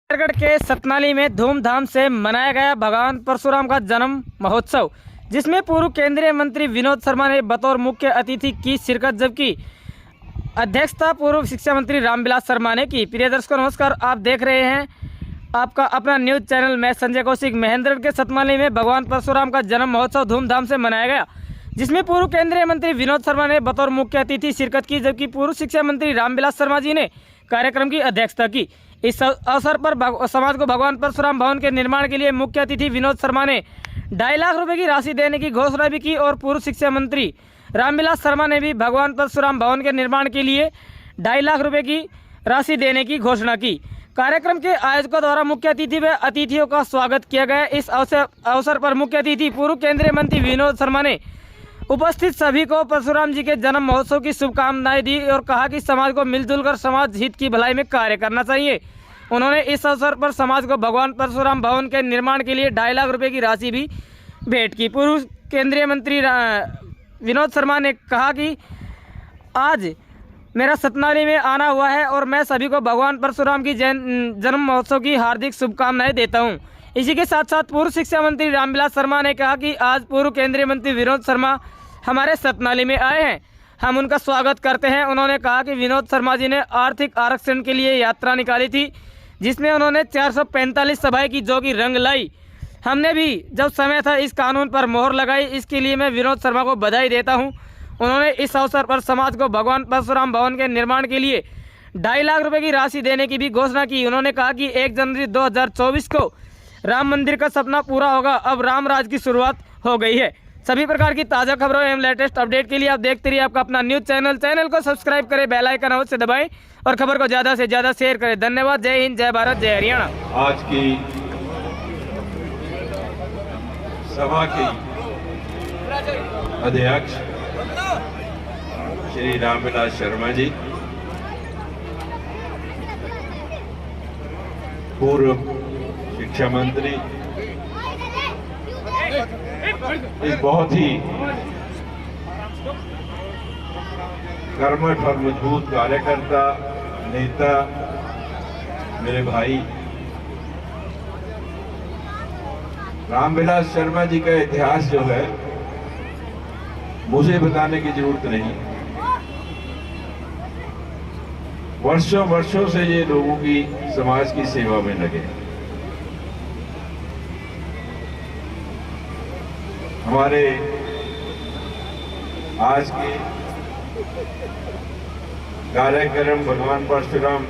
नारायणगढ़ के सतनाली में धूमधाम से मनाया गया भगवान परशुराम का जन्म महोत्सव, जिसमें पूर्व केंद्रीय मंत्री विनोद शर्मा ने बतौर मुख्य अतिथि की शिरकत, जबकि अध्यक्षता पूर्व शिक्षा मंत्री रामविलास शर्मा ने की। प्रिय दर्शकों नमस्कार, आप देख रहे हैं आपका अपना न्यूज चैनल। मैं संजय कौशिक। महेंद्रगढ़ के सतनाली में भगवान परशुराम का जन्म महोत्सव धूमधाम से मनाया गया, जिसमें पूर्व केंद्रीय मंत्री विनोद शर्मा ने बतौर मुख्य अतिथि शिरकत की, जबकि पूर्व शिक्षा मंत्री रामविलास शर्मा जी ने कार्यक्रम की अध्यक्षता की। इस अवसर पर समाज को भगवान परशुराम भवन के निर्माण के लिए मुख्य अतिथि विनोद शर्मा ने 2.5 लाख रुपए की राशि देने की घोषणा भी की और पूर्व शिक्षा मंत्री रामविलास शर्मा ने भी भगवान परशुराम भवन के निर्माण के लिए 2.5 लाख रुपए की राशि देने की घोषणा की। कार्यक्रम के आयोजकों द्वारा मुख्य अतिथि व अतिथियों का स्वागत किया गया। इस अवसर पर मुख्य अतिथि पूर्व केंद्रीय मंत्री विनोद शर्मा ने उपस्थित सभी को परशुराम जी के जन्म महोत्सव की शुभकामनाएं दी और कहा कि समाज को मिलजुल कर समाज हित की भलाई में कार्य करना चाहिए। उन्होंने इस अवसर पर समाज को भगवान परशुराम भवन के निर्माण के लिए 2.5 लाख रुपए की राशि भी भेंट की। पूर्व केंद्रीय मंत्री विनोद शर्मा ने कहा कि आज मेरा सतनाली में आना हुआ है और मैं सभी को भगवान परशुराम की जन्म महोत्सव की हार्दिक शुभकामनाएं देता हूं। इसी के साथ साथ पूर्व शिक्षा मंत्री रामविलास शर्मा ने कहा कि आज पूर्व केंद्रीय मंत्री विनोद शर्मा हमारे सतनाली में आए हैं, हम उनका स्वागत करते हैं। उन्होंने कहा कि विनोद शर्मा जी ने आर्थिक आरक्षण के लिए यात्रा निकाली थी, जिसमें उन्होंने 445 सभाएं की, जो कि रंग लाई। हमने भी जब समय था इस कानून पर मोहर लगाई। इसके लिए मैं विनोद शर्मा को बधाई देता हूं। उन्होंने इस अवसर पर समाज को भगवान परशुराम भवन के निर्माण के लिए 2.5 लाख रुपए की राशि देने की भी घोषणा की। उन्होंने कहा कि 1 जनवरी 2024 को राम मंदिर का सपना पूरा होगा। अब राम राज की शुरुआत हो गई है। सभी प्रकार की ताज़ा खबरों एवं लेटेस्ट अपडेट के लिए आप देखते रहिए आपका अपना न्यूज चैनल को सब्सक्राइब करें, बेल आइकन अवश्य दबाएं और खबर को ज़्यादा से ज़्यादा शेयर करें। धन्यवाद। जय हिंद, जय भारत, जय हरियाणा। आज की सभा के अध्यक्ष श्री रामविलास शर्मा जी, पूर्व शिक्षा मंत्री, एक बहुत ही कर्मठ और मजबूत कार्यकर्ता, नेता, मेरे भाई रामविलास शर्मा जी का इतिहास जो है मुझे बताने की जरूरत नहीं। वर्षों वर्षों से ये लोगों की, समाज की सेवा में लगे। हमारे आज के कार्यक्रम भगवान परशुराम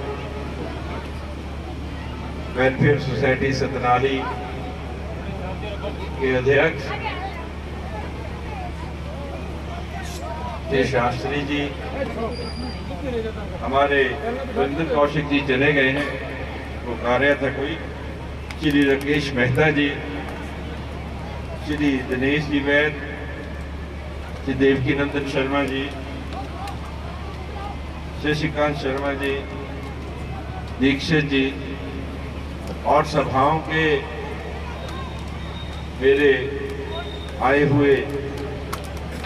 वेलफेयर सोसाइटी सतनाली के अध्यक्ष श्री शास्त्री जी, हमारे रविंद्र कौशिक जी चले गए हैं, वो कार्य था कोई, श्री राकेश मेहता जी, श्री दिनेश जी वैद, श्री देवकी नंदन शर्मा जी, शशिकांत शर्मा जी, दीक्षित जी और सभाओं के मेरे आए हुए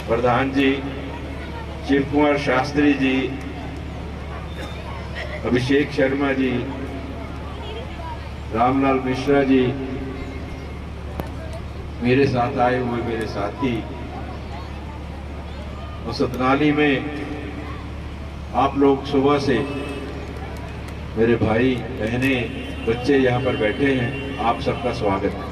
प्रधान जी शिव कुमार शास्त्री जी, अभिषेक शर्मा जी, रामलाल मिश्रा जी, मेरे साथ आए हुए मेरे साथी और सतनाली में आप लोग सुबह से, मेरे भाई बहनें, बच्चे यहाँ पर बैठे हैं, आप सबका स्वागत है।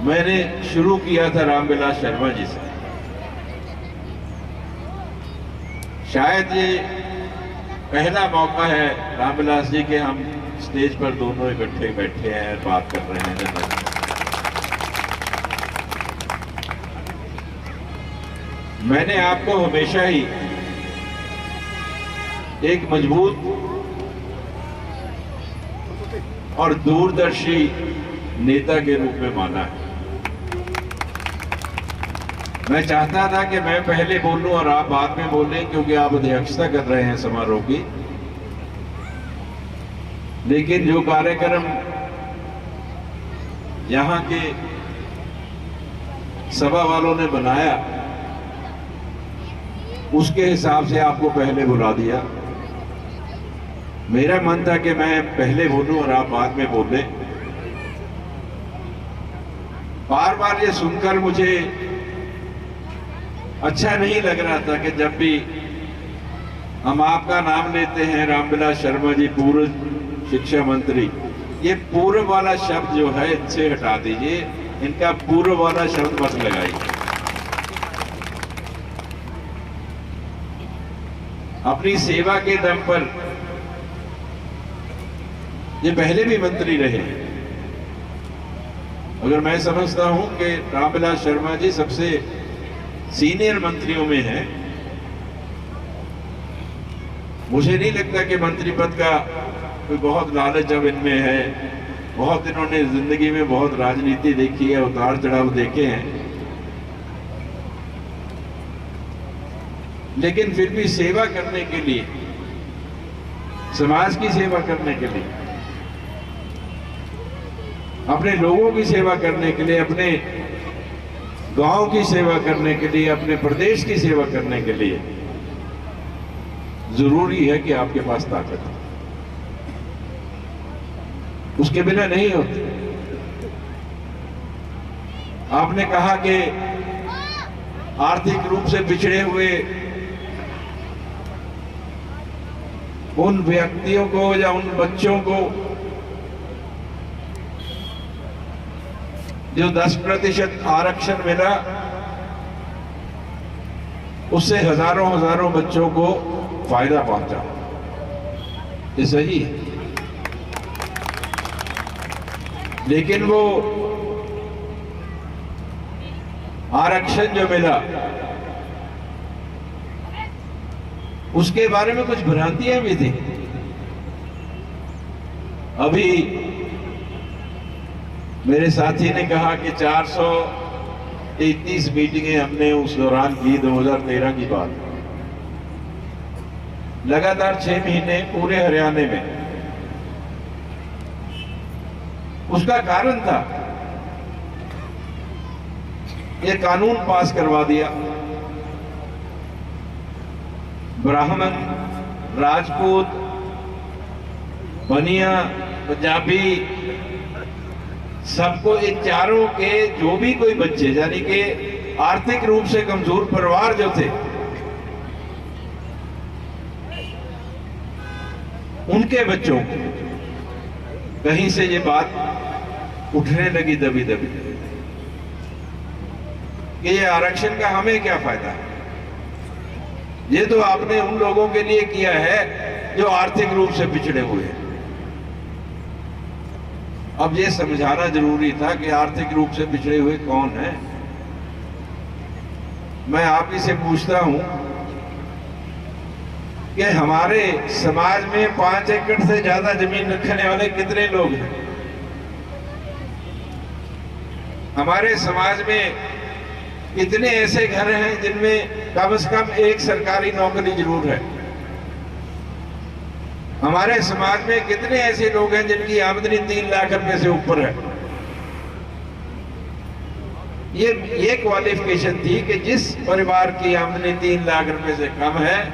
मैंने शुरू किया था रामविलास शर्मा जी से। शायद ये पहला मौका है रामविलास जी के हम स्टेज पर दोनों इकट्ठे बैठे हैं, बात कर रहे हैं। मैंने आपको हमेशा ही एक मजबूत और दूरदर्शी नेता के रूप में माना है। मैं चाहता था कि मैं पहले बोलूं और आप बाद में बोलें, क्योंकि आप अध्यक्षता कर रहे हैं समारोह की। लेकिन जो कार्यक्रम यहाँ के सभा वालों ने बनाया उसके हिसाब से आपको पहले बुला दिया। मेरा मन था कि मैं पहले बोलूं और आप बाद में बोले। बार बार ये सुनकर मुझे अच्छा नहीं लग रहा था कि जब भी हम आपका नाम लेते हैं, रामविलास शर्मा जी पूर्व शिक्षा मंत्री, ये पूर्व वाला शब्द जो है इनसे हटा दीजिए, इनका पूर्व वाला शब्द मत लगाइए। अपनी सेवा के दम पर ये पहले भी मंत्री रहे। अगर मैं समझता हूं कि रामविलास शर्मा जी सबसे सीनियर मंत्रियों में हैं, मुझे नहीं लगता कि मंत्री पद का कोई बहुत लालच अब इनमें है। बहुत इन्होंने जिंदगी में बहुत राजनीति देखी है, उतार चढ़ाव देखे हैं, लेकिन फिर भी सेवा करने के लिए, समाज की सेवा करने के लिए, अपने लोगों की सेवा करने के लिए, अपने गांव की सेवा करने के लिए, अपने प्रदेश की सेवा करने के लिए जरूरी है कि आपके पास ताकत हो। उसके बिना नहीं होती। आपने कहा कि आर्थिक रूप से पिछड़े हुए उन व्यक्तियों को या उन बच्चों को जो 10% आरक्षण मिला, उससे हजारों हजारों बच्चों को फायदा पहुंचा। ये सही है, लेकिन वो आरक्षण जो मिला उसके बारे में कुछ भ्रांतियां भी थी। अभी मेरे साथी ने कहा कि 433 मीटिंगें हमने उस दौरान की, 2013 की बात, लगातार 6 महीने पूरे हरियाणा में। उसका कारण था ये कानून पास करवा दिया। ब्राह्मण, राजपूत, बनिया, पंजाबी, सबको, इन चारों के जो भी कोई बच्चे, यानी कि आर्थिक रूप से कमजोर परिवार जो थे, उनके बच्चों को कहीं से ये बात उठने लगी दबी दबी कि ये आरक्षण का हमें क्या फायदा है। ये तो आपने उन लोगों के लिए किया है जो आर्थिक रूप से पिछड़े हुए हैं। अब ये समझाना जरूरी था कि आर्थिक रूप से पिछड़े हुए कौन हैं। मैं आप ही से पूछता हूं कि हमारे समाज में 5 एकड़ से ज्यादा जमीन रखने वाले कितने लोग हैं? हमारे समाज में कितने ऐसे घर हैं जिनमें कम से कम एक सरकारी नौकरी जरूर है? हमारे समाज में कितने ऐसे लोग हैं जिनकी आमदनी 3 लाख रुपए से ऊपर है? ये क्वालिफिकेशन थी कि जिस परिवार की आमदनी 3 लाख रुपए से कम है,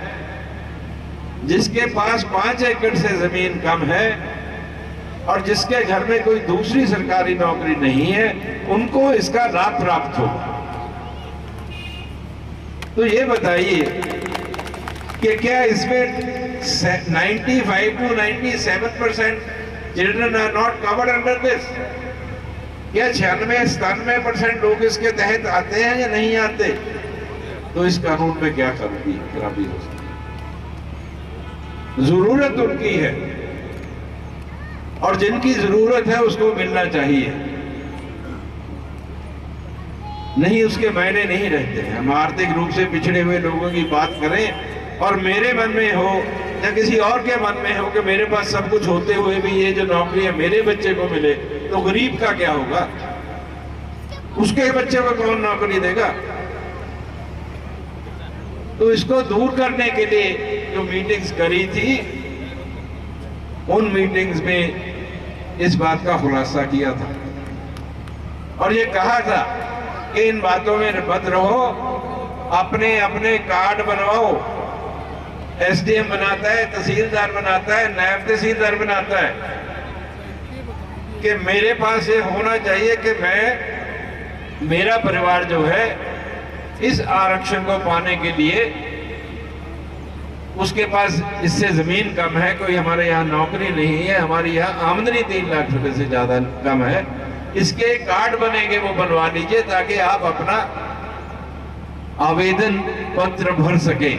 जिसके पास 5 एकड़ से जमीन कम है और जिसके घर में कोई दूसरी सरकारी नौकरी नहीं है, उनको इसका लाभ प्राप्त होगा। तो ये बताइए कि क्या इसमें 95 to 97% children are not covered under this? क्या 96-97% लोग इसके तहत आते हैं या नहीं आते? तो इस कानून में क्या खराबी हो सकती? जरूरत उनकी है और जिनकी जरूरत है उसको मिलना चाहिए, नहीं उसके मायने नहीं रहते हैं। हम आर्थिक रूप से पिछड़े हुए लोगों की बात करें और मेरे मन में हो या किसी और के मन में हो कि मेरे पास सब कुछ होते हुए भी ये जो नौकरी है मेरे बच्चे को मिले, तो गरीब का क्या होगा? उसके बच्चे को कौन नौकरी देगा? तो इसको दूर करने के लिए जो मीटिंग्स करी थी, उन मीटिंग्स में इस बात का खुलासा किया था और ये कहा था कि इन बातों में मत रहो अपने अपने कार्ड बनवाओ। एसडीएम बनाता है, तहसीलदार बनाता है, नायब तहसीलदार बनाता है कि मेरे पास ये होना चाहिए कि मेरा परिवार जो है इस आरक्षण को पाने के लिए, उसके पास इससे जमीन कम है, कोई हमारे यहाँ नौकरी नहीं है, हमारी यहाँ आमदनी 3 लाख रुपए से ज्यादा कम है, इसके कार्ड बनेंगे वो बनवा लीजिए ताकि आप अपना आवेदन पत्र भर सके।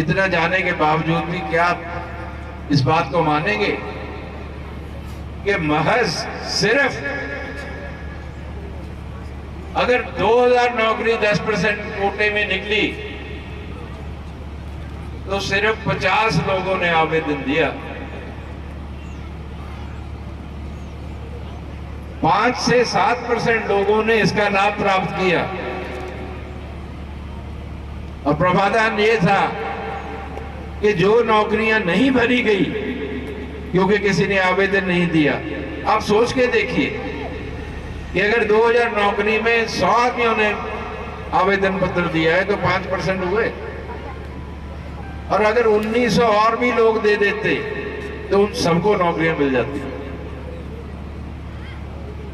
इतना जाने के बावजूद भी क्या आप इस बात को मानेंगे कि महज सिर्फ अगर 2000 नौकरी 10% कोटे में निकली तो सिर्फ 50 लोगों ने आवेदन दिया, 5 से 7% लोगों ने इसका लाभ प्राप्त किया। और प्रावधान ये था कि जो नौकरियां नहीं भरी गई क्योंकि किसी ने आवेदन नहीं दिया, आप सोच के देखिए कि अगर 2000 नौकरी में 100 आदमियों ने आवेदन पत्र दिया है तो 5% हुए, और अगर 1900 और भी लोग दे देते तो उन सबको नौकरियां मिल जाती।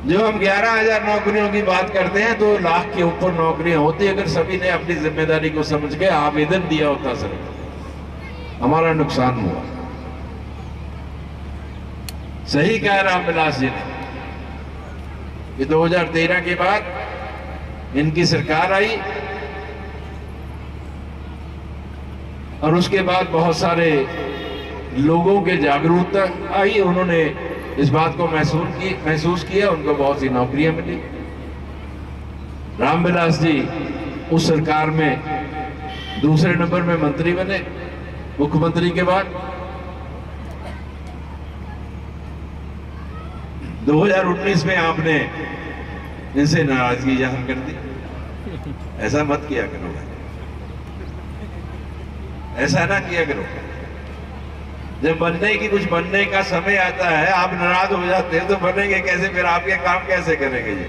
जो हम 11000 नौकरियों की बात करते हैं तो लाख के ऊपर नौकरियां होती अगर सभी ने अपनी जिम्मेदारी को समझ के आवेदन दिया होता। सर हमारा नुकसान हुआ। सही कह रामविलास जी ने कि 2013 के बाद इनकी सरकार आई और उसके बाद बहुत सारे लोगों के जागरूकता आई, उन्होंने इस बात को महसूस किया, उनको बहुत सी नौकरियां मिली। रामविलास जी उस सरकार में दूसरे नंबर में मंत्री बने मुख्यमंत्री के बाद। 2019 में आपने इनसे नाराजगी जाहिर कर दी। ऐसा मत किया करो, ऐसा ना किया करो। जब बनने की कुछ बनने का समय आता है आप नाराज हो जाते हैं तो बनेंगे कैसे, फिर आपके काम कैसे करेंगे जी।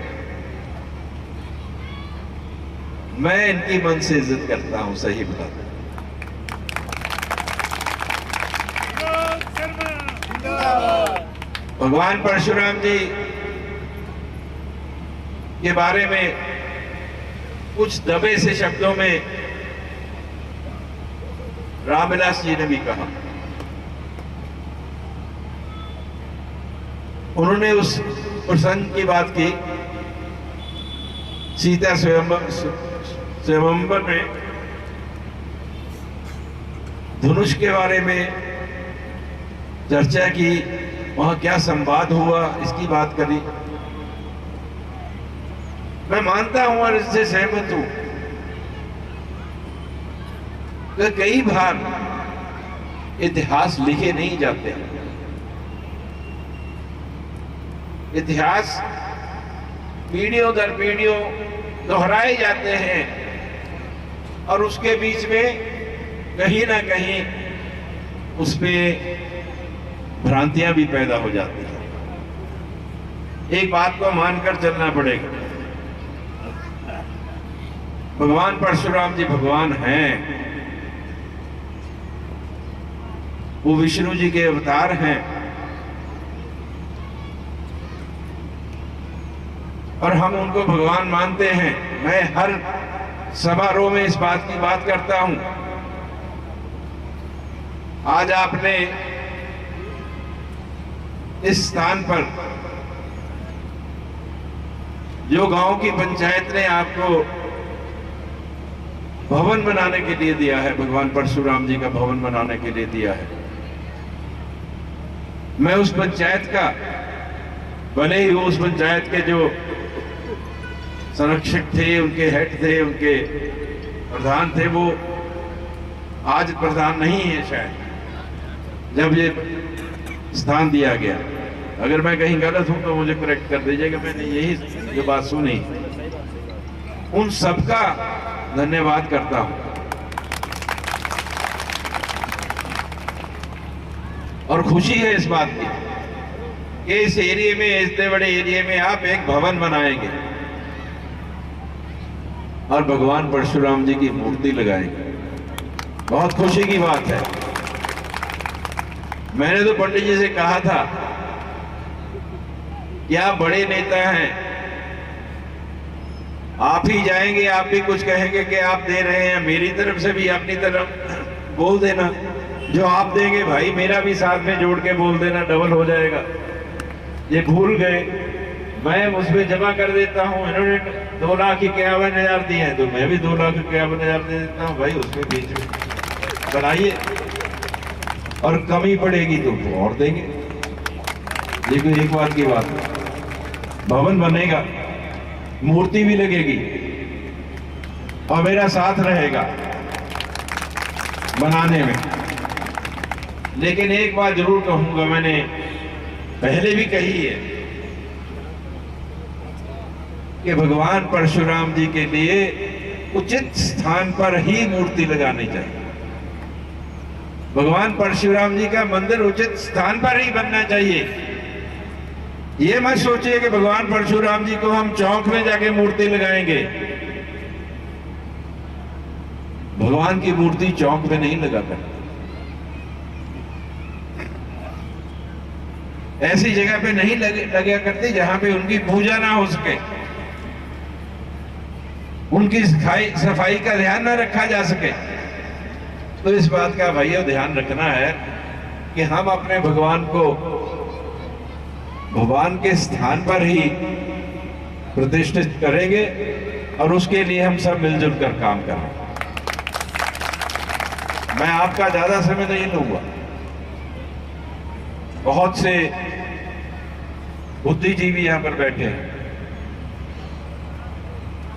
मैं इनकी मन से इज्जत करता हूं, सही बताता हूं। भगवान परशुराम जी के बारे में कुछ दबे से शब्दों में रामविलास जी ने भी कहा। उन्होंने उस प्रसंग की बात की, सीता स्वयंवर में धनुष के बारे में चर्चा की, वहां क्या संवाद हुआ इसकी बात करी। मैं मानता हूं और इससे सहमत हूं कि कई बार इतिहास लिखे नहीं जाते। इतिहास पीढ़ियों दर पीढ़ियों दोहराए जाते हैं और उसके बीच में कहीं ना कहीं उसमें भ्रांतियां भी पैदा हो जाती हैं। एक बात को मानकर चलना पड़ेगा, भगवान परशुराम जी भगवान हैं, वो विष्णु जी के अवतार हैं और हम उनको भगवान मानते हैं। मैं हर समारोह में इस बात की बात करता हूं। आज आपने इस स्थान पर जो गांव की पंचायत ने आपको भवन बनाने के लिए दिया है, भगवान परशुराम जी का भवन बनाने के लिए दिया है, मैं उस पंचायत का, भले ही उस पंचायत के जो संरक्षक थे, उनके हेड थे, उनके प्रधान थे, वो आज प्रधान नहीं है शायद जब ये स्थान दिया गया। अगर मैं कहीं गलत हूं तो मुझे करेक्ट कर दीजिएगा, मैंने यही जो बात सुनी। उन सबका धन्यवाद करता हूं और खुशी है इस बात की कि इस एरिया में, इतने बड़े एरिया में आप एक भवन बनाएंगे। और भगवान परशुराम जी की मूर्ति लगाएंगे। बहुत खुशी की बात है। मैंने तो पंडित जी से कहा था कि आप बड़े नेता हैं, आप ही जाएंगे, आप भी कुछ कहेंगे कि आप दे रहे हैं, मेरी तरफ से भी अपनी तरफ बोल देना, जो आप देंगे भाई मेरा भी साथ में जोड़ के बोल देना, डबल हो जाएगा। ये भूल गए, मैं उसमें जमा कर देता हूं, इन्होंने 2,51,000 दिए हैं तो मैं भी 2,51,000 दे देता हूं। भाई उसमें बीच में बनाइए, और कमी पड़ेगी तो और देंगे। लेकिन एक बात की बात, भवन बनेगा, मूर्ति भी लगेगी और मेरा साथ रहेगा बनाने में। लेकिन एक बात जरूर कहूंगा, मैंने पहले भी कही है कि भगवान परशुराम जी के लिए उचित स्थान पर ही मूर्ति लगानी चाहिए। भगवान परशुराम जी का मंदिर उचित स्थान पर ही बनना चाहिए। ये मत सोचिए कि भगवान परशुराम जी को हम चौक में जाके मूर्ति लगाएंगे। भगवान की मूर्ति चौक में नहीं लगाकर, ऐसी जगह पे नहीं लगा करती जहां पे उनकी पूजा ना हो सके, उनकी सफाई का ध्यान ना रखा जा सके। तो इस बात का भैया ध्यान रखना है कि हम अपने भगवान को भगवान के स्थान पर ही प्रतिष्ठित करेंगे और उसके लिए हम सब मिलजुल कर काम करें। मैं आपका ज्यादा समय नहीं लूंगा। बहुत से बुद्धिजीवी यहां पर बैठे हैं,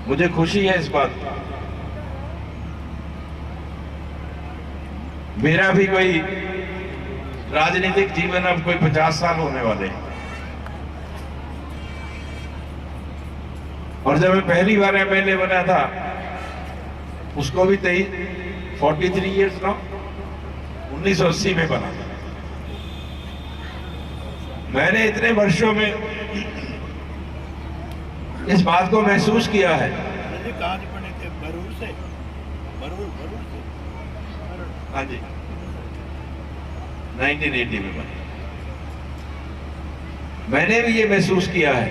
मुझे खुशी है इस बात की। मेरा भी कोई राजनीतिक जीवन अब कोई 50 साल होने वाले हैं, और जब मैं पहली बार एमएलए बना था उसको भी 43 इयर्स ना 1980 में बना था। मैंने इतने वर्षों में इस बात को महसूस किया है। हाँ जी, 1980 में बना। मैंने भी ये महसूस किया है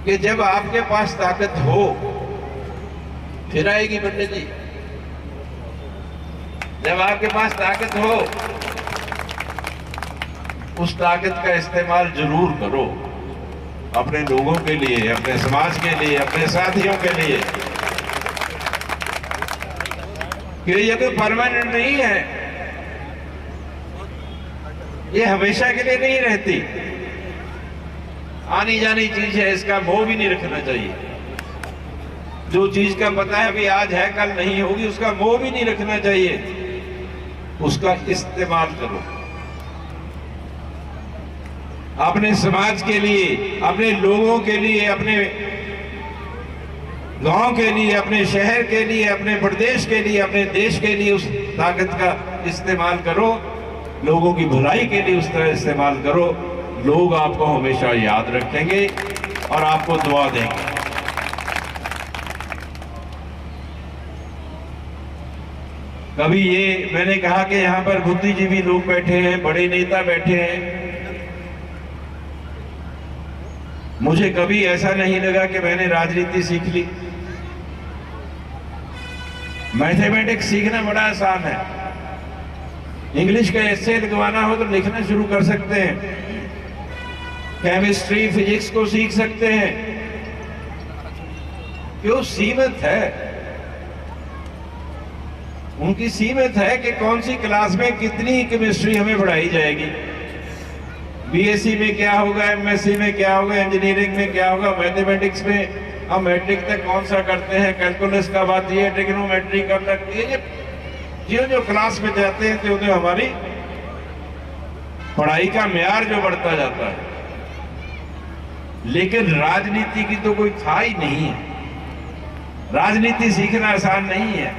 कि जब आपके पास ताकत हो फिर आएगी पंडित जी। जब आपके पास ताकत हो उस ताकत का इस्तेमाल जरूर करो, अपने लोगों के लिए, अपने समाज के लिए, अपने साथियों के लिए। कि ये कोई परमानेंट नहीं है, ये हमेशा के लिए नहीं रहती, आनी जानी चीज है, इसका मोह भी नहीं रखना चाहिए। जो चीज का पता है अभी आज है कल नहीं होगी, उसका मोह भी नहीं रखना चाहिए, उसका इस्तेमाल करो अपने समाज के लिए, अपने लोगों के लिए, अपने गांव के लिए, अपने शहर के लिए, अपने प्रदेश के लिए, अपने देश के लिए। उस ताकत का इस्तेमाल करो, लोगों की भलाई के लिए उस तरह इस्तेमाल करो। लोग आपको हमेशा याद रखेंगे और आपको दुआ देंगे। कभी ये मैंने कहा कि यहाँ पर बुद्धिजीवी लोग बैठे हैं, बड़े नेता बैठे हैं, मुझे कभी ऐसा नहीं लगा कि मैंने राजनीति सीख ली। मैथमेटिक्स सीखना बड़ा आसान है। इंग्लिश का एस्से लिखवाना हो तो लिखना शुरू कर सकते हैं, केमिस्ट्री फिजिक्स को सीख सकते हैं। क्यों सीमित है, उनकी सीमित है कि कौन सी क्लास में कितनी केमिस्ट्री हमें पढ़ाई जाएगी। बीएससी में क्या होगा, एमएससी में क्या होगा, इंजीनियरिंग में क्या होगा, मैथमेटिक्स में हम मैट्रिक तक कौन सा करते हैं, कैलकुलस का बात ये, ट्रिग्नोमेट्री कब लगती है। जो क्लास में जाते हैं तो हमारी पढ़ाई का म्यार जो बढ़ता जाता है। लेकिन राजनीति की तो कोई था ही नहीं है। राजनीति सीखना आसान नहीं है।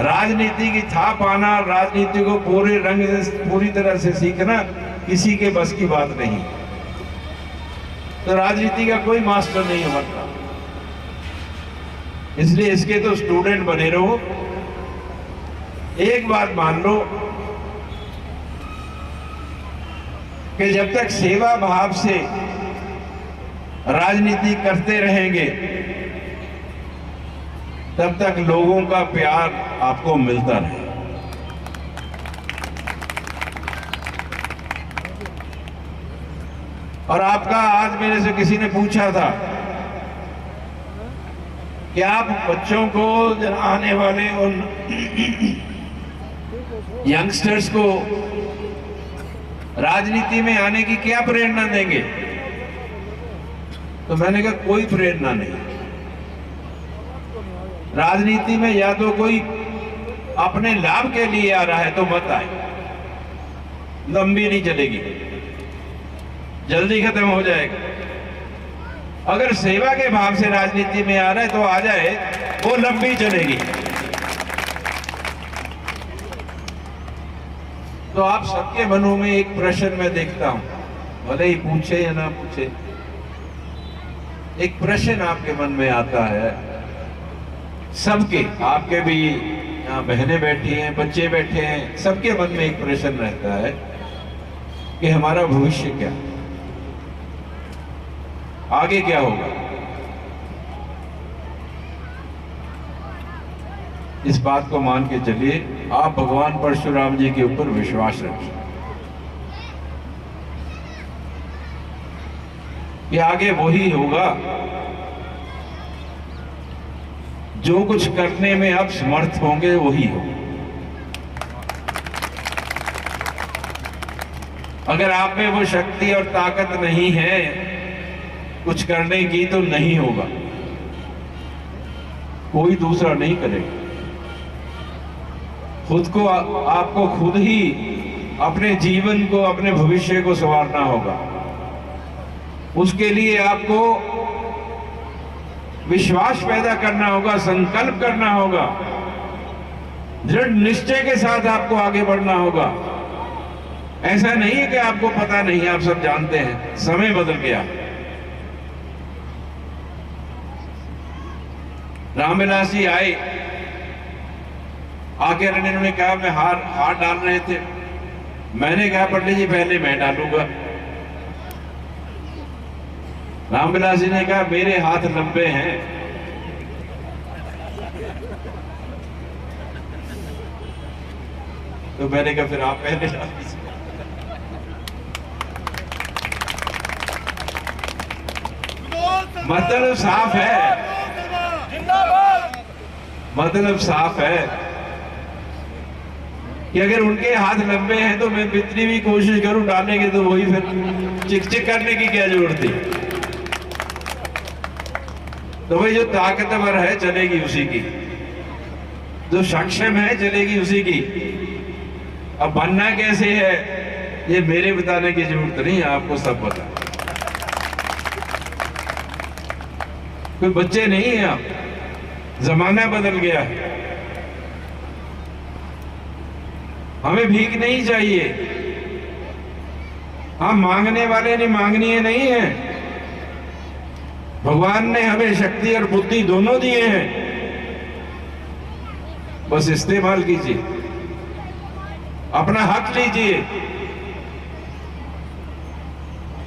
राजनीति की था पाना, राजनीति को पूरे रंग से पूरी तरह से सीखना किसी के बस की बात नहीं। तो राजनीति का कोई मास्टर नहीं बनता। इसलिए इसके तो स्टूडेंट बने रहो। एक बात मान लो कि जब तक सेवा भाव से राजनीति करते रहेंगे तब तक लोगों का प्यार आपको मिलता रहे। और आपका आज मेरे से किसी ने पूछा था कि आप बच्चों को, आने वाले उन यंगस्टर्स को राजनीति में आने की क्या प्रेरणा देंगे? तो मैंने कहा कोई प्रेरणा नहीं। राजनीति में या तो कोई अपने लाभ के लिए आ रहा है तो मत आए, लंबी नहीं चलेगी, जल्दी खत्म हो जाएगा। अगर सेवा के भाव से राजनीति में आ रहा है तो आ जाए, वो लंबी चलेगी। तो आप सबके मनों में एक प्रश्न मैं देखता हूं, भले ही पूछे या ना पूछे, एक प्रश्न आपके मन में आता है, सबके, आपके भी यहाँ बहनें बैठी हैं, बच्चे बैठे हैं, सबके मन में एक प्रश्न रहता है कि हमारा भविष्य क्या, आगे क्या होगा। इस बात को मान के चलिए, आप भगवान परशुराम जी के ऊपर विश्वास रखिए कि आगे वही होगा जो कुछ करने में आप समर्थ होंगे, वही होगा। अगर आप में वो शक्ति और ताकत नहीं है कुछ करने की तो नहीं होगा, कोई दूसरा नहीं करेगा। खुद को, आपको खुद ही अपने जीवन को, अपने भविष्य को संवारना होगा। उसके लिए आपको विश्वास पैदा करना होगा, संकल्प करना होगा, दृढ़ निश्चय के साथ आपको आगे बढ़ना होगा। ऐसा नहीं है कि आपको पता नहीं, आप सब जानते हैं, समय बदल गया। रामविलास जी आए, आकर इन्होंने कहा मैं हार डाल रहे थे। मैंने कहा पंडित जी पहले मैं डालूंगा। रामविलास जी ने कहा मेरे हाथ लंबे हैं। तो मैंने कहा फिर आप पहले डाल दीजिए। मतलब साफ है, मतलब साफ है कि अगर उनके हाथ लंबे हैं तो मैं जितनी भी कोशिश करूं डालने की, तो वही फिर चिक करने की क्या जरूरत थी। तो भाई जो ताकतवर है चलेगी उसी की, जो सक्षम है चलेगी उसी की। अब बनना कैसे है ये मेरे बताने की जरूरत नहीं है, आपको सब पता। कोई बच्चे नहीं है आप, जमाना बदल गया है। हमें भीख नहीं चाहिए, हम मांगने वाले नहीं, मांगनीय नहीं है। भगवान ने हमें शक्ति और बुद्धि दोनों दिए हैं, बस इस्तेमाल कीजिए, अपना हक लीजिए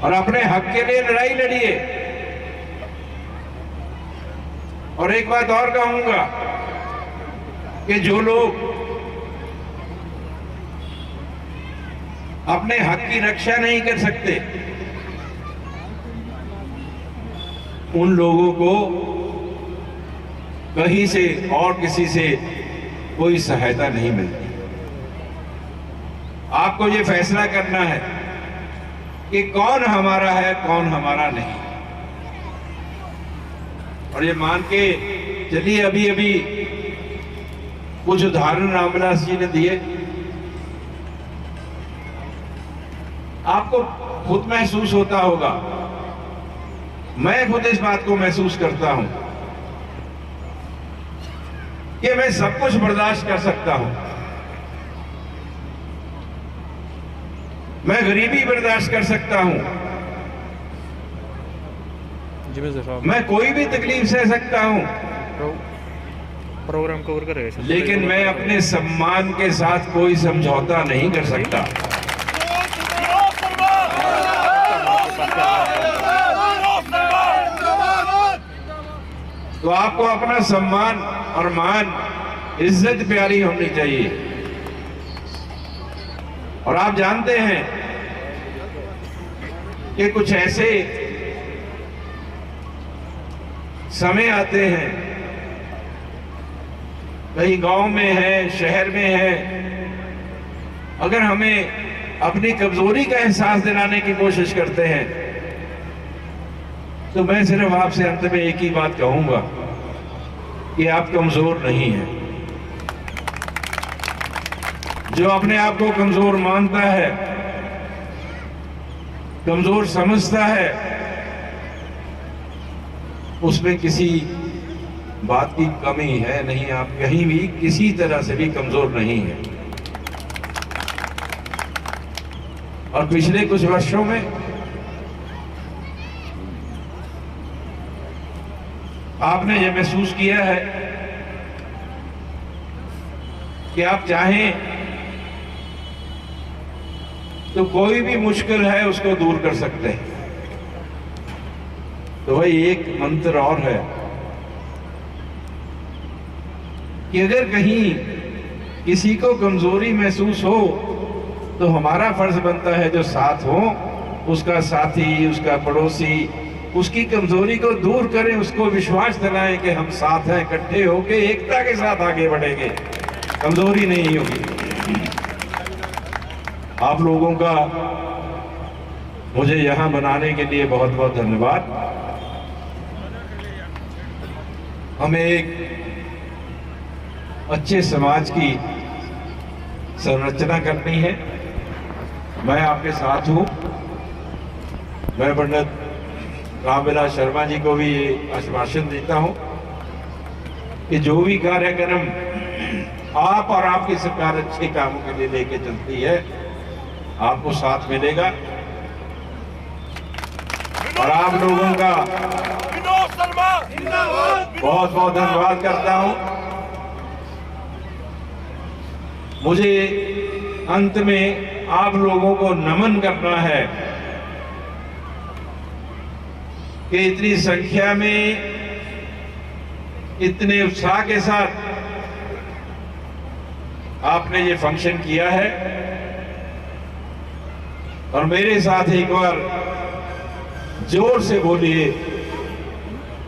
और अपने हक के लिए लड़ाई लड़िए। और एक बात और कहूंगा कि जो लोग अपने हक की रक्षा नहीं कर सकते, उन लोगों को कहीं से और किसी से कोई सहायता नहीं मिलती। आपको ये फैसला करना है कि कौन हमारा है, कौन हमारा नहीं। और ये मान के चलिए, अभी अभी कुछ उदाहरण रामविलास जी ने दिए, आपको खुद महसूस होता होगा, मैं खुद इस बात को महसूस करता हूं कि मैं सब कुछ बर्दाश्त कर सकता हूं। मैं गरीबी बर्दाश्त कर सकता हूं, मैं कोई भी तकलीफ सह सकता हूँ, प्रोग्राम कवर करेगा, लेकिन मैं अपने सम्मान के साथ कोई समझौता नहीं कर सकता। तो आपको अपना सम्मान और मान, इज्जत प्यारी होनी चाहिए। और आप जानते हैं कि कुछ ऐसे समय आते हैं, कहीं गांव में है, शहर में है, अगर हमें अपनी कमजोरी का एहसास दिलाने की कोशिश करते हैं, तो मैं सिर्फ आपसे अंत में एक ही बात कहूंगा कि आप कमजोर नहीं हैं। जो अपने आप को कमजोर मानता है, कमजोर समझता है, उसमें किसी बात की कमी है नहीं। आप कहीं भी किसी तरह से भी कमजोर नहीं है। और पिछले कुछ वर्षों में आपने ये महसूस किया है कि आप चाहें तो कोई भी मुश्किल है उसको दूर कर सकते हैं। तो भाई एक मंत्र और है कि अगर कहीं किसी को कमजोरी महसूस हो तो हमारा फर्ज बनता है जो साथ हो, उसका साथी, उसका पड़ोसी, उसकी कमजोरी को दूर करें, उसको विश्वास दिलाएं कि हम साथ हैं, इकट्ठे होके एकता के साथ आगे बढ़ेंगे, कमजोरी नहीं होगी। आप लोगों का मुझे यहां बनाने के लिए बहुत बहुत धन्यवाद। हमें एक अच्छे समाज की संरचना करनी है। मैं आपके साथ हूं। मैं पंडित रामविलास शर्मा जी को भी ये आश्वासन देता हूं कि जो भी कार्यक्रम आप और आपकी सरकार अच्छे कामों के लिए लेके चलती है, आपको साथ मिलेगा। और आप लोगों का बहुत बहुत धन्यवाद करता हूं। मुझे अंत में आप लोगों को नमन करना है कि इतनी संख्या में, इतने उत्साह के साथ आपने ये फंक्शन किया है। और मेरे साथ एक बार जोर से बोलिए,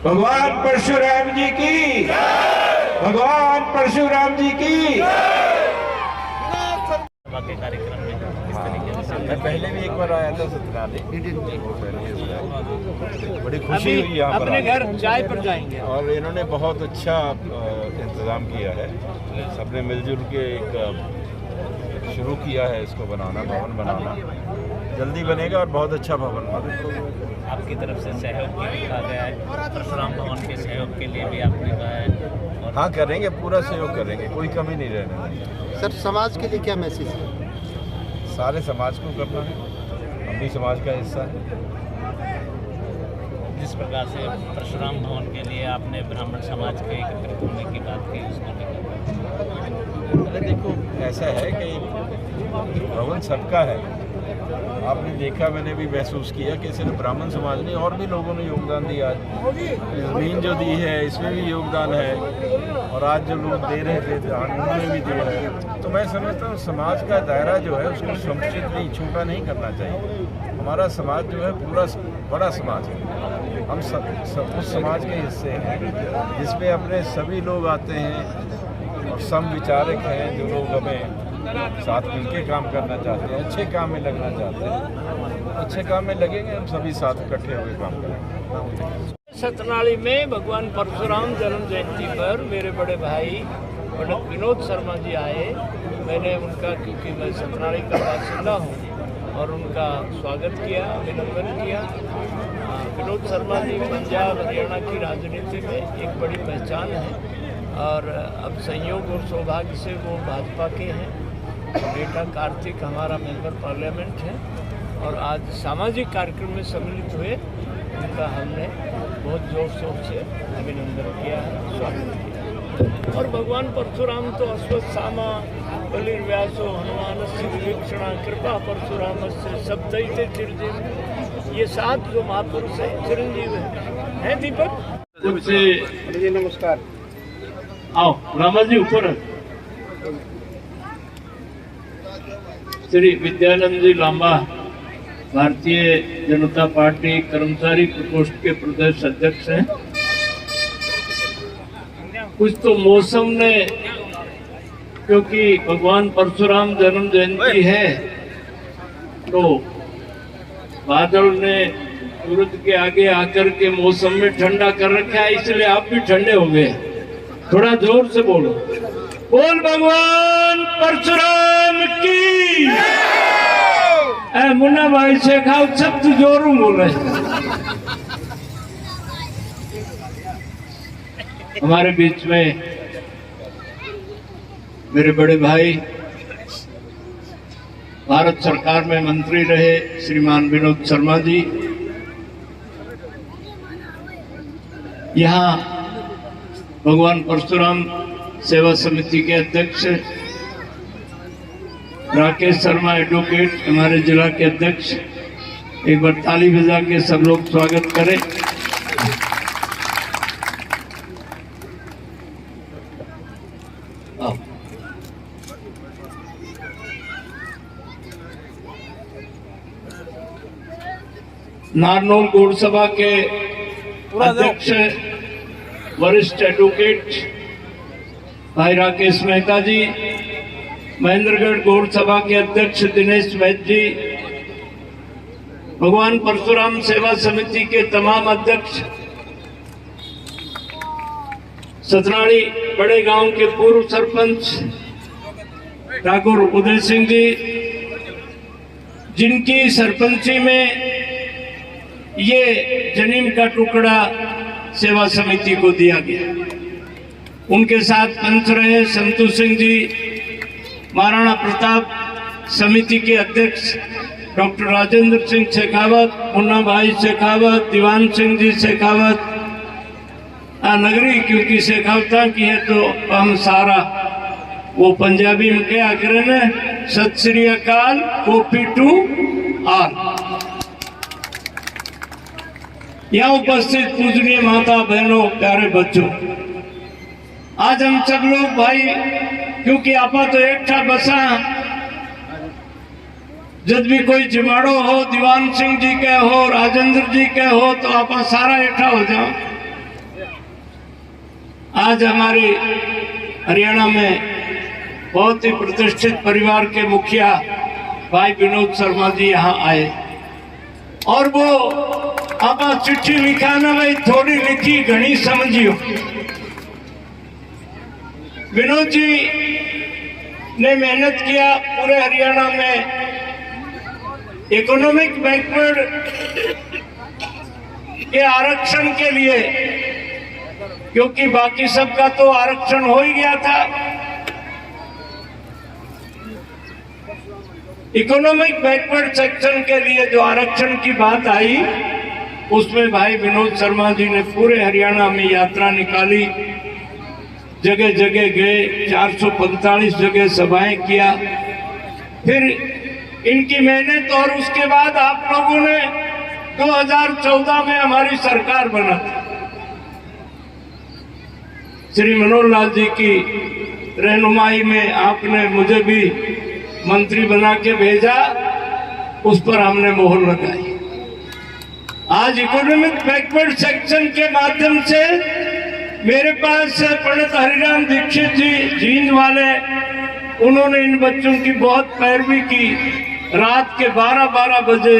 भगवान परशुराम जी की, भगवान परशुराम जी की। कार्यक्रम में किस तरीके से मैं पहले भी एक बार आया था सत्यनारायण, बड़ी खुशी हुई यहाँ पर। अपने घर चाय पर जाएंगे और इन्होंने बहुत अच्छा इंतजाम किया है। सबने मिलजुल के एक शुरू किया है इसको बनाना, भवन बनाना। जल्दी बनेगा और बहुत अच्छा भवन बनेगा। आपकी तरफ से सहयोग भी कहा गया है, परशुराम भवन के सहयोग के लिए भी आपने कहा है। और हाँ, करेंगे, पूरा सहयोग करेंगे, कोई कमी नहीं रहने देंगे। सर, समाज के लिए क्या मैसेज है? सारे समाज को करना है, हम भी समाज का हिस्सा है। जिस प्रकार से परशुराम भवन के लिए आपने ब्राह्मण समाज के एकत्रित होने की बात की, उसको लेकर अरे देखो, ऐसा है कि भवन सबका है। आपने देखा, मैंने भी महसूस किया कि सिर्फ ब्राह्मण समाज नहीं, और भी लोगों ने योगदान दिया। जमीन जो दी है इसमें भी योगदान है, और आज जो लोग दे रहे थे उन्होंने भी दे रहे हैं। तो मैं समझता हूँ समाज का दायरा जो है उसको समुचित नहीं, छोटा नहीं करना चाहिए। हमारा समाज जो है पूरा बड़ा समाज है। हम सब उस समाज के हिस्से हैं जिसमें अपने सभी लोग आते हैं और समविचारक हैं, जो लोग हमें साथ मिलके काम करना चाहते हैं, अच्छे काम में लगना चाहते हैं। अच्छे काम में लगेंगे, हम सभी साथ इकट्ठे होकर काम करेंगे। सतनाली में भगवान परशुराम जन्म जयंती पर मेरे बड़े भाई पंडित विनोद शर्मा जी आए। मैंने उनका, क्योंकि मैं सतनाली का बासिंदा हूँ, और उनका स्वागत किया, अभिनंदन किया। विनोद शर्मा जी पंजाब हरियाणा की राजनीति में एक बड़ी पहचान है, और अब संयोग और सौभाग्य से वो भाजपा के हैं। बेटा कार्तिक हमारा मेंबर पार्लियामेंट है, और आज सामाजिक कार्यक्रम में सम्मिलित हुए। उनका हमने बहुत जोर शोर से अभिनंदन किया है, स्वागत किया। और भगवान परशुराम तो अश्वत्थामा बलिर्व्यासो हनुमानस्य विभीषणा कृपा परशुरामस्य सप्तैते चिरंजीव, ये 7 जो महापुरुष है चिरंजीव है दीपक। जी नमस्कार। आओ रामा जी ऊपर। श्री विद्यानंद जी लांबा भारतीय जनता पार्टी कर्मचारी प्रकोष्ठ के प्रदेश अध्यक्ष हैं। कुछ तो मौसम ने, क्योंकि भगवान परशुराम जन्म जयंती है तो बादल ने सूरज के आगे आकर के मौसम में ठंडा कर रखा है, इसलिए आप भी ठंडे हो गए। थोड़ा जोर से बोलो, बोल भगवान परशुराम की। मुन्ना भाई से खाओ शब्द जोरू बोले। हमारे बीच में मेरे बड़े भाई, भारत सरकार में मंत्री रहे श्रीमान विनोद शर्मा जी, यहाँ भगवान परशुराम सेवा समिति के अध्यक्ष राकेश शर्मा एडवोकेट हमारे जिला के अध्यक्ष, एक बार ताली बजा के सब लोग स्वागत करें। नारनौल गौड़ सभा के अध्यक्ष वरिष्ठ एडवोकेट भाई राकेश मेहता जी, महेंद्रगढ़ गौड़ सभा के अध्यक्ष दिनेश वैद्य जी, भगवान परशुराम सेवा समिति के तमाम अध्यक्ष, सतनाड़ी बड़े गांव के पूर्व सरपंच ठाकुर उदय सिंह जी, जिनकी सरपंची में ये जमीन का टुकड़ा सेवा समिति को दिया गया। उनके साथ पंच रहे संतू सिंह जी, महाराणा प्रताप समिति के अध्यक्ष डॉक्टर राजेंद्र सिंह शेखावत, मुन्ना भाई शेखावत, दीवान सिंह जी शेखावत, नगरी क्योंकि शेखावता की है तो हम सारा वो पंजाबी में क्या करें, सत श्री अकाल, कॉपी टू ऑल। यहाँ उपस्थित पूजनीय माता बहनों, प्यारे बच्चों, आज हम सब लोग भाई, क्योंकि आपा तो एक था बसा, जब भी कोई जिमाड़ो हो, दीवान सिंह जी के हो, राजेंद्र जी के हो, तो आपा सारा इकट्ठा हो जाओ। आज हमारे हरियाणा में बहुत ही प्रतिष्ठित परिवार के मुखिया भाई विनोद शर्मा जी यहाँ आए, और वो आप चिट्ठी लिखा ना भाई, थोड़ी लिखी घनी समझियो। विनोद जी ने मेहनत किया पूरे हरियाणा में इकोनॉमिक बैकवर्ड के आरक्षण के लिए, क्योंकि बाकी सबका तो आरक्षण हो ही गया था। इकोनॉमिक बैकवर्ड सेक्शन के लिए जो आरक्षण की बात आई, उसमें भाई विनोद शर्मा जी ने पूरे हरियाणा में यात्रा निकाली, जगह जगह गए, 445 जगह सभाएं किया। फिर इनकी मेहनत, और उसके बाद आप लोगों ने 2014 में हमारी सरकार बना था। श्री मनोहर लाल जी की रहनुमाई में आपने मुझे भी मंत्री बना के भेजा, उस पर हमने मोहर लगाई। आज इकोनॉमिक बैकवर्ड सेक्शन के माध्यम से मेरे पास पंडित हरिराम दीक्षित जी जींद वाले, उन्होंने इन बच्चों की बहुत पैरवी की। रात के 12-12 बजे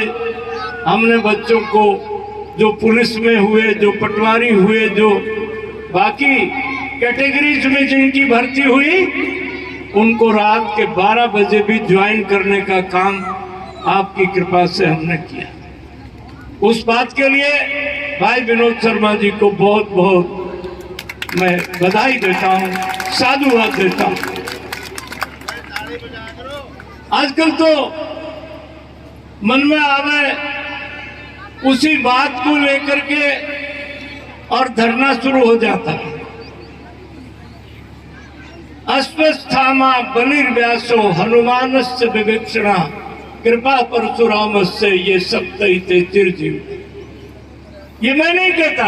हमने बच्चों को, जो पुलिस में हुए, जो पटवारी हुए, जो बाकी कैटेगरीज में जिनकी भर्ती हुई, उनको रात के 12 बजे भी ज्वाइन करने का काम आपकी कृपा से हमने किया। उस बात के लिए भाई विनोद शर्मा जी को बहुत बहुत मैं बधाई देता हूं, साधुवाद देता हूं। आजकल तो मन में आवे उसी बात को लेकर के और धरना शुरू हो जाता है। अश्वस्थामा बलिर्व्यासो हनुमानस्य विवेक्षणा कृपा परशुरामस्य ये सप्तहिते चिरजीव। ये मैं नहीं कहता,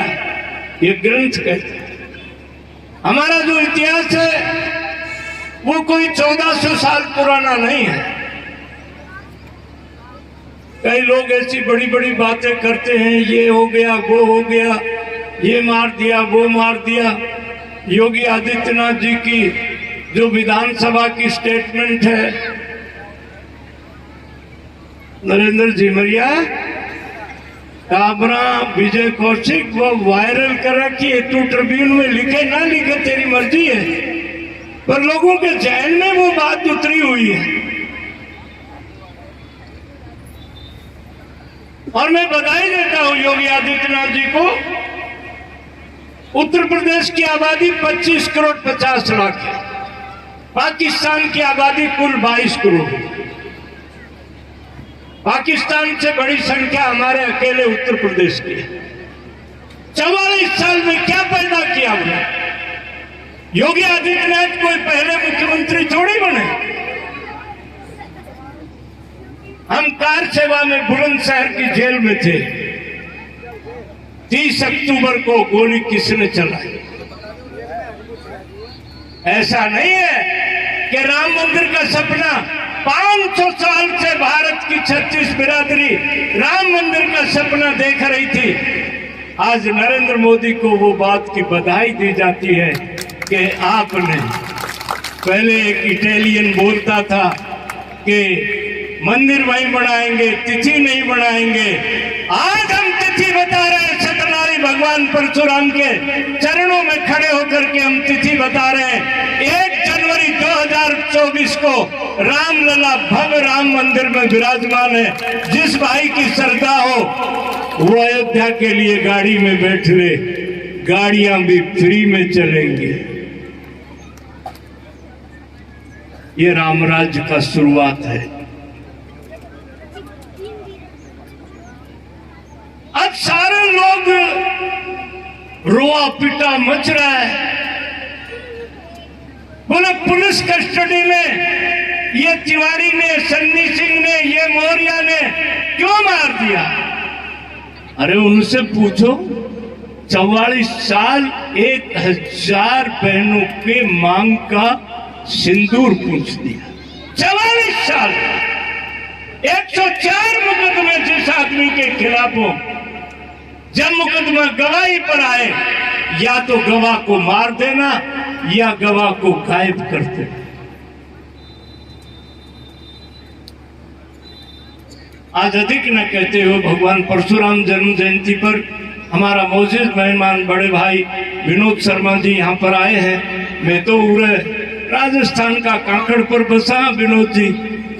ये ग्रंथ कहता है। हमारा जो इतिहास है वो कोई 1400 साल पुराना नहीं है। कई लोग ऐसी बड़ी बड़ी बातें करते हैं, ये हो गया, वो हो गया, ये मार दिया, वो मार दिया। योगी आदित्यनाथ जी की जो विधानसभा की स्टेटमेंट है, नरेंद्र जी मरिया काबरा विजय कौशिक वो वायरल कर रखी है। तू ट्रिब्यून में लिखे ना लिखे तेरी मर्जी है, पर लोगों के जहन में वो बात उतरी हुई है। और मैं बधाई देता हूं योगी आदित्यनाथ जी को। उत्तर प्रदेश की आबादी 25 करोड़ 50 लाख है, पाकिस्तान की आबादी कुल 22 करोड़। पाकिस्तान से बड़ी संख्या हमारे अकेले उत्तर प्रदेश की है। 44 साल में क्या पैदा किया हमने? योगी आदित्यनाथ कोई पहले मुख्यमंत्री थोड़ी बने। हम कार सेवा में बुलंदशहर की जेल में थे। 30 अक्टूबर को गोली किसने चलाई? ऐसा नहीं है कि राम मंदिर का सपना 500 साल से भारत की 36 बिरादरी राम मंदिर का सपना देख रही थी। आज नरेंद्र मोदी को वो बात की बधाई दी जाती है कि आपने, पहले एक इटालियन बोलता था कि मंदिर वहीं बनाएंगे, तिथि नहीं बनाएंगे। आज हम तिथि बता रहे हैं, सत्यनारायण भगवान परशुराम के चरणों में खड़े होकर के हम तिथि बता रहे हैं। 1 जनवरी 2024 को रामलला भव्य राम मंदिर में विराजमान है। जिस भाई की श्रद्धा हो वो अयोध्या के लिए गाड़ी में बैठ ले, गाड़ियां भी फ्री में चलेंगी। ये रामराज्य का शुरुआत है। अब सारे लोग रोआ पिटा मच रहा है। बोले पुलिस कस्टडी में ये तिवारी ने, सन्नी सिंह ने, ये मौर्य ने क्यों मार दिया? अरे उनसे पूछो। 44 साल 1000 बहनों के मांग का सिंदूर पूछ दिया। 44 साल 104 मुकदमे जिस आदमी के खिलाफ हो, जब मुकदमा गवाही पर आए, या तो गवाह को मार देना या गवाह को गायब कर देना। आज अधिक न कहते हुए भगवान परशुराम जन्म जयंती पर हमारा मौजूद मेहमान बड़े भाई विनोद शर्मा जी यहाँ पर आए हैं। मैं तो पूरे राजस्थान का कांकड़ पर बसा। विनोद जी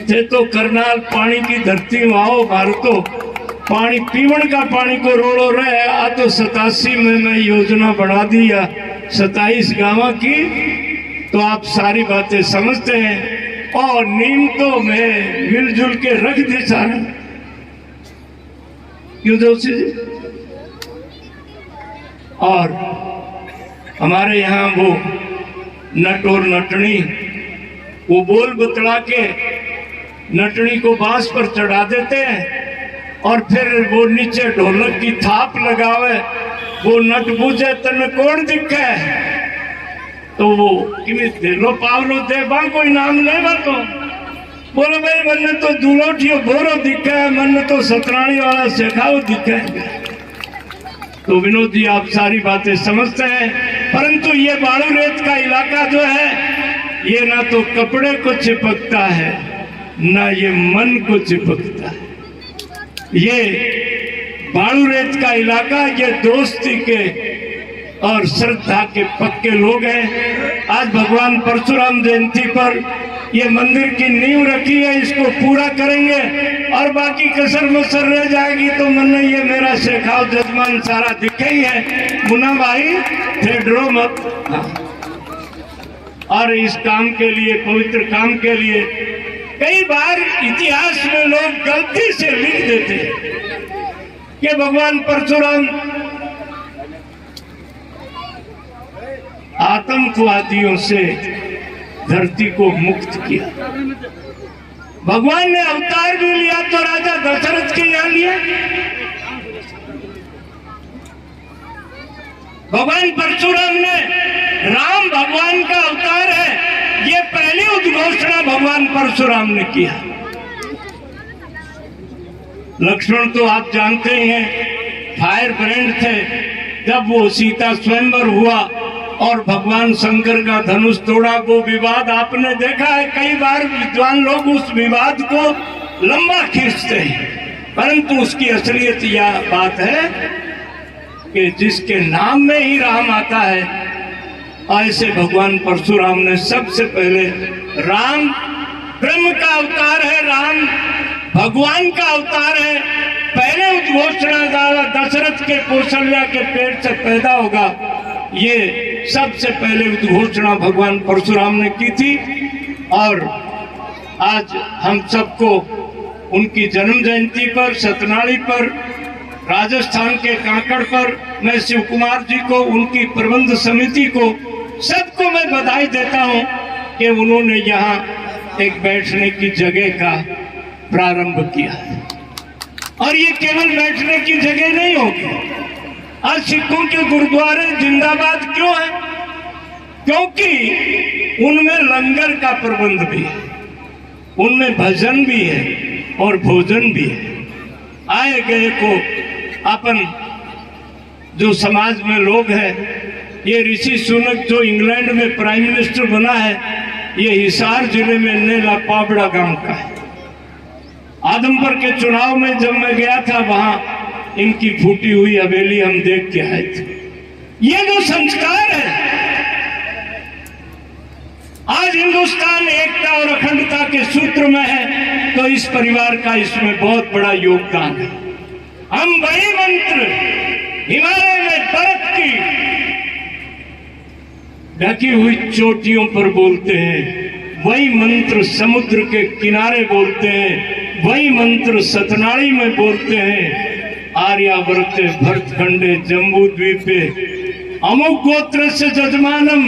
थे तो करनाल पानी की धरती में आओ भारतो पानी पीवन का पानी को रोड़ो रहे। आ तो 87 में मैं योजना बढ़ा दी या 27 गांव की, तो आप सारी बातें समझते हैं। और नींद तो मैं मिलजुल के रख दी सारा। क्यों जोशी जी? और हमारे यहाँ वो नट और नटनी वो बोल बतला के नटनी को बांस पर चढ़ा देते हैं और फिर वो नीचे ढोलक की थाप लगावे। वो नट बूझे तन कौन दिखे, तो वो किमित दे लो पावलो दे बा कोई नाम नहीं बातो। बोलो भाई मन तो दूलोठियो बोरो दिखे, मन तो सतराणी वाला सिखाओ दिखे। तो विनोद जी आप सारी बातें समझते हैं, परंतु ये बाड़ू रेत का इलाका जो है ये ना तो कपड़े को चिपकता है ना ये मन को चिपकता है। ये बाड़ू रेत का इलाका ये दोस्ती के और श्रद्धा के पक्के लोग हैं। आज भगवान परशुराम जयंती पर ये मंदिर की नींव रखी है, इसको पूरा करेंगे और बाकी कसर मसर रह जाएगी तो मन ये मेरा शेखाव जजमान सारा दिखे ही है। मुन्ना भाई थे डरो मत। और इस काम के लिए, पवित्र काम के लिए कई बार इतिहास में लोग गलती से लिख देते हैं कि भगवान परशुराम आतंकवादियों से धरती को मुक्त किया। भगवान ने अवतार भी लिया तो राजा दशरथ के यहाँ लिया। भगवान परशुराम ने राम भगवान का अवतार है, ये पहली उद्घोषणा भगवान परशुराम ने किया। लक्ष्मण तो आप जानते ही हैं, फायर ब्रांड थे। जब वो सीता स्वयंवर हुआ और भगवान शंकर का धनुष तोड़ा, वो विवाद आपने देखा है। कई बार विद्वान लोग उस विवाद को लंबा खींचते हैं, परंतु उसकी असलियत यह बात है कि जिसके नाम में ही राम आता है, ऐसे भगवान परशुराम ने सबसे पहले, राम ब्रह्म का अवतार है, राम भगवान का अवतार है, पहले उद्घोषणा दशरथ के कौशल्या के पेट से पैदा होगा, ये सबसे पहले उद्घोषणा भगवान परशुराम ने की थी। और आज हम सबको उनकी जन्म जयंती पर, सतनाड़ी पर, राजस्थान के कांकड़ पर मैं शिव कुमार जी को, उनकी प्रबंध समिति को, सबको मैं बधाई देता हूं कि उन्होंने यहाँ एक बैठने की जगह का प्रारंभ किया। और ये केवल बैठने की जगह नहीं होगी। आज सिखों के गुरुद्वारे जिंदाबाद क्यों है? क्योंकि उनमें लंगर का प्रबंध भी है, उनमें भजन भी है और भोजन भी है। आए गए को अपन जो समाज में लोग हैं, ये ऋषि सुनक जो इंग्लैंड में प्राइम मिनिस्टर बना है, ये हिसार जिले में नेला पाबड़ा गांव का है। आदमपुर के चुनाव में जब मैं गया था, वहां इनकी फूटी हुई हवेली हम देख के आए थे। ये जो संस्कार है, आज हिंदुस्तान एकता और अखंडता के सूत्र में है, तो इस परिवार का इसमें बहुत बड़ा योगदान है। हम वही मंत्र हिमालय में बर्फ की ढकी हुई चोटियों पर बोलते हैं, वही मंत्र समुद्र के किनारे बोलते हैं, वही मंत्र सतनाड़ी में बोलते हैं। आर्यावर्ते भरतखंडे जम्बू द्वीपे अमुक गोत्र से जजमानम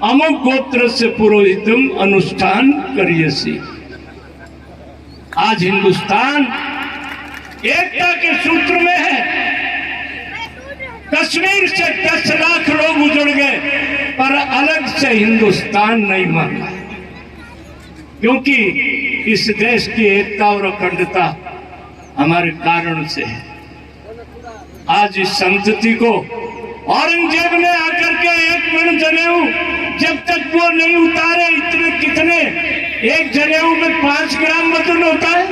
अमुक गोत्र से पुरोहितम अनुष्ठान करियसी। आज हिंदुस्तान एकता के सूत्र में है। कश्मीर से 10 लाख लोग उजड़ गए, पर अलग से हिंदुस्तान नहीं माना, क्योंकि इस देश की एकता और अखंडता हमारे कारण से है। आज इस संतति को औरंगजेब ने आकर के 1 मण जनेऊ जब तक वो नहीं उतारे, इतने कितने, एक जनेऊ में 5 ग्राम वजन होता है,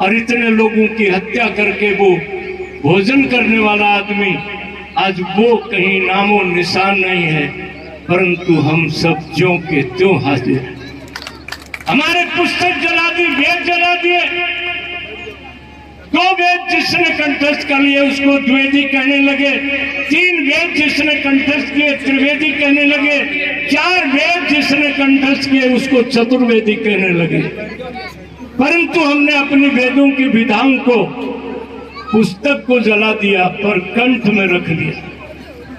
और इतने लोगों की हत्या करके वो भोजन करने वाला आदमी आज वो कहीं नामो निशान नहीं है, परंतु हम सब ज्यों के त्यों हाजिर हैं। हमारे पुस्तक जला दी, वेद जला दिए। 2 वेद जिसने कंठस्थ कर लिए उसको द्विवेदी कहने लगे, 3 वेद जिसने कंठस्थ किए त्रिवेदी कहने लगे, 4 वेद जिसने कंठस्थ किए उसको चतुर्वेदी कहने लगे। परंतु हमने अपनी वेदों की विधाओं को, पुस्तक को जला दिया, पर कंठ में रख लिया।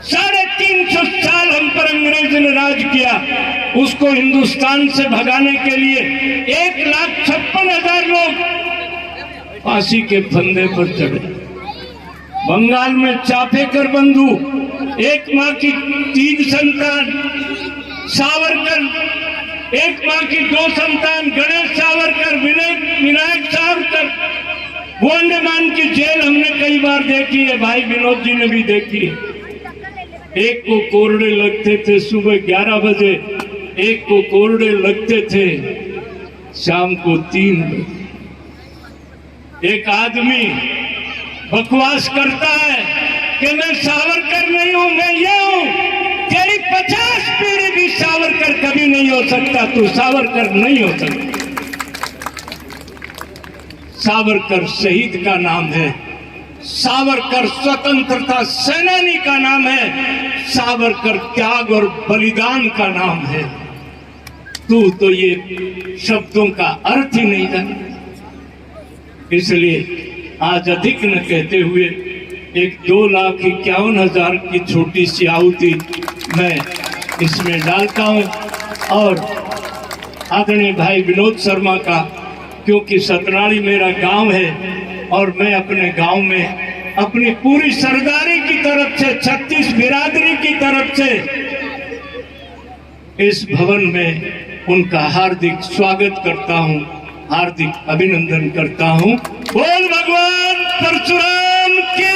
350 साल हम पर अंग्रेज ने राज किया, उसको हिंदुस्तान से भगाने के लिए 1,56,000 लोग फांसी के फंदे पर चढ़े। बंगाल में चापेकर बंधु, एक मां की 3 संतान, सावरकर एक मां की 2 संतान, गणेश सावरकर, विनायक सावरकर। वो अंडमान की जेल हमने कई बार देखी है, भाई विनोद जी ने भी देखी है। एक को कोरडे लगते थे सुबह 11 बजे, एक को कोरडे लगते थे शाम को 3 बजे। एक आदमी बकवास करता है कि मैं सावरकर नहीं हूं, मैं ये हूं। तेरी 50 पीढ़ी भी सावरकर कभी नहीं हो सकता, तू सावरकर नहीं हो सकता। सावरकर शहीद का नाम है, सावरकर स्वतंत्रता सेनानी का नाम है, सावरकर त्याग और बलिदान का नाम है। तू तो ये शब्दों का अर्थ ही नहीं जानता। इसलिए आज अधिक न कहते हुए एक 2,51,000 की छोटी सी आहुति मैं इसमें डालता हूँ। और आदरणीय भाई विनोद शर्मा का, क्योंकि सतनाली मेरा गांव है और मैं अपने गांव में अपनी पूरी सरदारी की तरफ से, 36 बिरादरी की तरफ से इस भवन में उनका हार्दिक स्वागत करता हूं, हार्दिक अभिनंदन करता हूं। बोल भगवान परशुराम की।